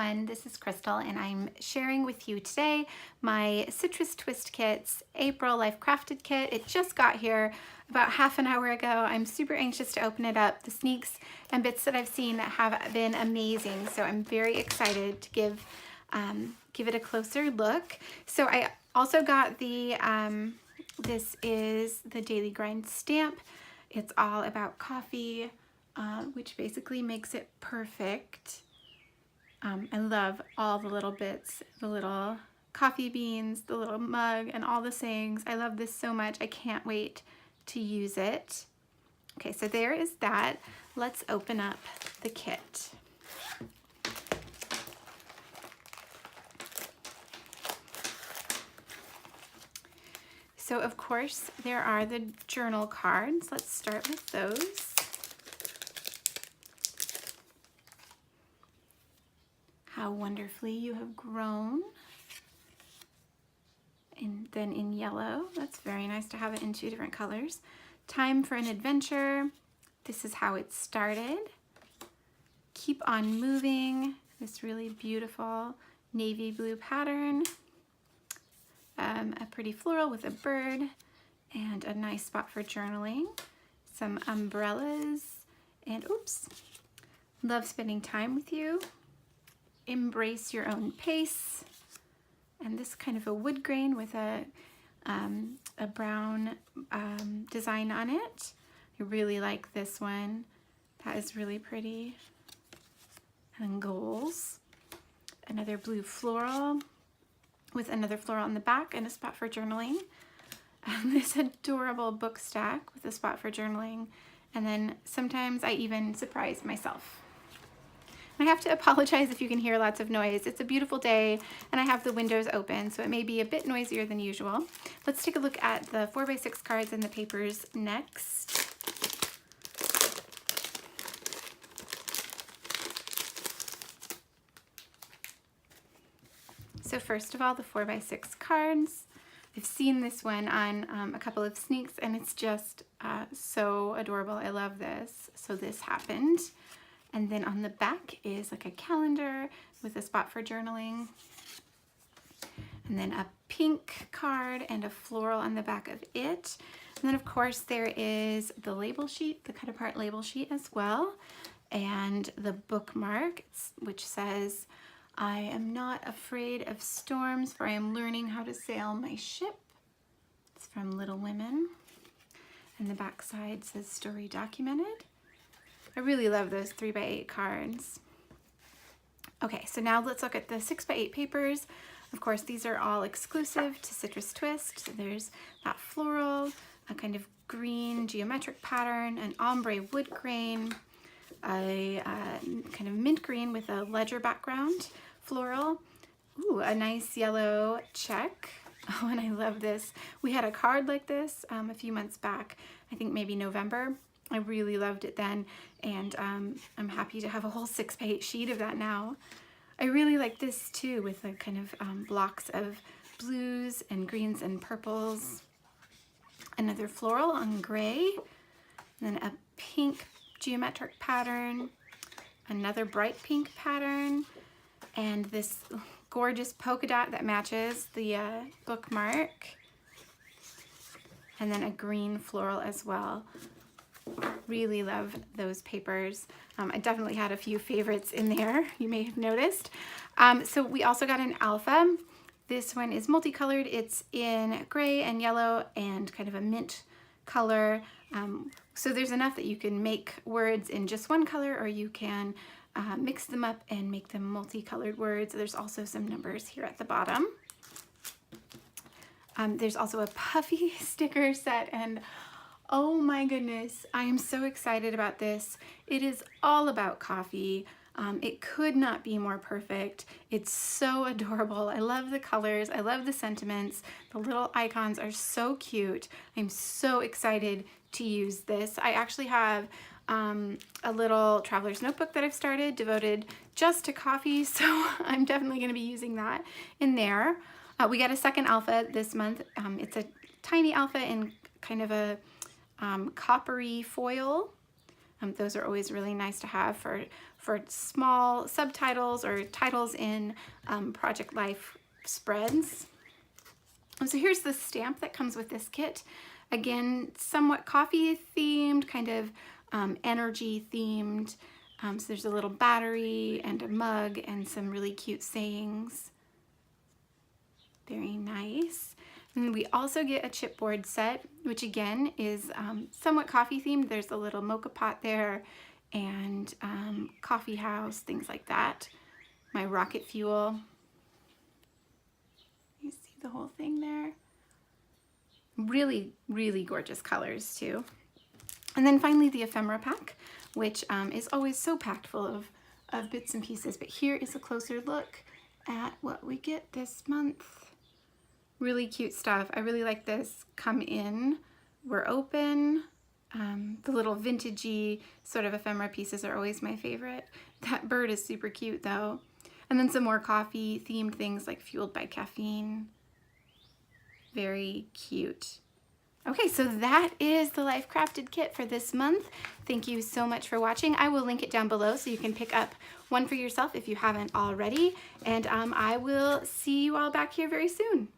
everyone, this is Crystal and I'm sharing with you today my Citrus Twist Kit's April Life Crafted kit. It just got here about half an hour ago. I'm super anxious to open it up. The sneaks and bits that I've seen have been amazing, so I'm very excited to give it a closer look. So I also got the, this is the Daily Grind stamp. It's all about coffee, which basically makes it perfect. I love all the little bits, the little coffee beans, the little mug, and all the sayings. I love this so much. I can't wait to use it. Okay, so there is that. Let's open up the kit. So of course there are the journal cards. Let's start with those. How wonderfully you have grown. And then in yellow, that's very nice to have it in two different colors. Time for an adventure. This is how it started. Keep on moving. This really beautiful navy blue pattern. A pretty floral with a bird and a nice spot for journaling. Some umbrellas and oops. Love spending time with you. Embrace your own pace. And this kind of a wood grain with a brown design on it. I really like this one. That is really pretty. And goals. Another blue floral with another floral on the back and a spot for journaling. And this adorable book stack with a spot for journaling. And then sometimes I even surprise myself. I have to apologize if you can hear lots of noise. It's a beautiful day and I have the windows open, so it may be a bit noisier than usual. Let's take a look at the 4x6 cards and the papers next. So first of all, the 4x6 cards. I've seen this one on a couple of sneaks and it's just so adorable. I love this. So this happened. And then on the back is like a calendar with a spot for journaling. And then a pink card and a floral on the back of it. And then of course there is the label sheet, the cut apart label sheet as well. And the bookmark, which says, "I am not afraid of storms, for I am learning how to sail my ship." It's from Little Women. And the back side says story documented. I really love those 3x8 cards. Okay, so now let's look at the 6x8 papers. Of course, these are all exclusive to Citrus Twist. So there's that floral, a kind of green geometric pattern, an ombre wood grain, a kind of mint green with a ledger background floral. Ooh, a nice yellow check. Oh, and I love this. We had a card like this a few months back, I think maybe November. I really loved it then, and I'm happy to have a whole 6x8 sheet of that now. I really like this too, with the kind of blocks of blues and greens and purples. Another floral on gray, and then a pink geometric pattern, another bright pink pattern, and this gorgeous polka dot that matches the bookmark, and then a green floral as well. Really love those papers. I definitely had a few favorites in there, you may have noticed. So we also got an alpha. This one is multicolored. It's in gray and yellow and kind of a mint color. So there's enough that you can make words in just one color, or you can mix them up and make them multicolored words. There's also some numbers here at the bottom. There's also a puffy sticker set, and oh my goodness, I am so excited about this. It is all about coffee. It could not be more perfect. It's so adorable. I love the colors. I love the sentiments. The little icons are so cute. I'm so excited to use this. I actually have a little traveler's notebook that I've started devoted just to coffee, so I'm definitely going to be using that in there. We got a second alpha this month. It's a tiny alpha in kind of a coppery foil Those are always really nice to have for small subtitles or titles in Project Life spreads. So here's the stamp that comes with this kit. Again, somewhat coffee themed, kind of energy themed. So there's a little battery and a mug and some really cute sayings. Very nice. And we also get a chipboard set, which again is somewhat coffee themed. There's a little mocha pot there and coffee house, things like that. My rocket fuel. You see the whole thing there. Really, really gorgeous colors too. And then finally the ephemera pack, which is always so packed full of bits and pieces. But here is a closer look at what we get this month. Really cute stuff. I really like this. Come in, we're open. The little vintagey sort of ephemera pieces are always my favorite. That bird is super cute though. And then some more coffee themed things like fueled by caffeine. Very cute. Okay, so that is the Life Crafted kit for this month. Thank you so much for watching. I will link it down below so you can pick up one for yourself if you haven't already. And I will see you all back here very soon.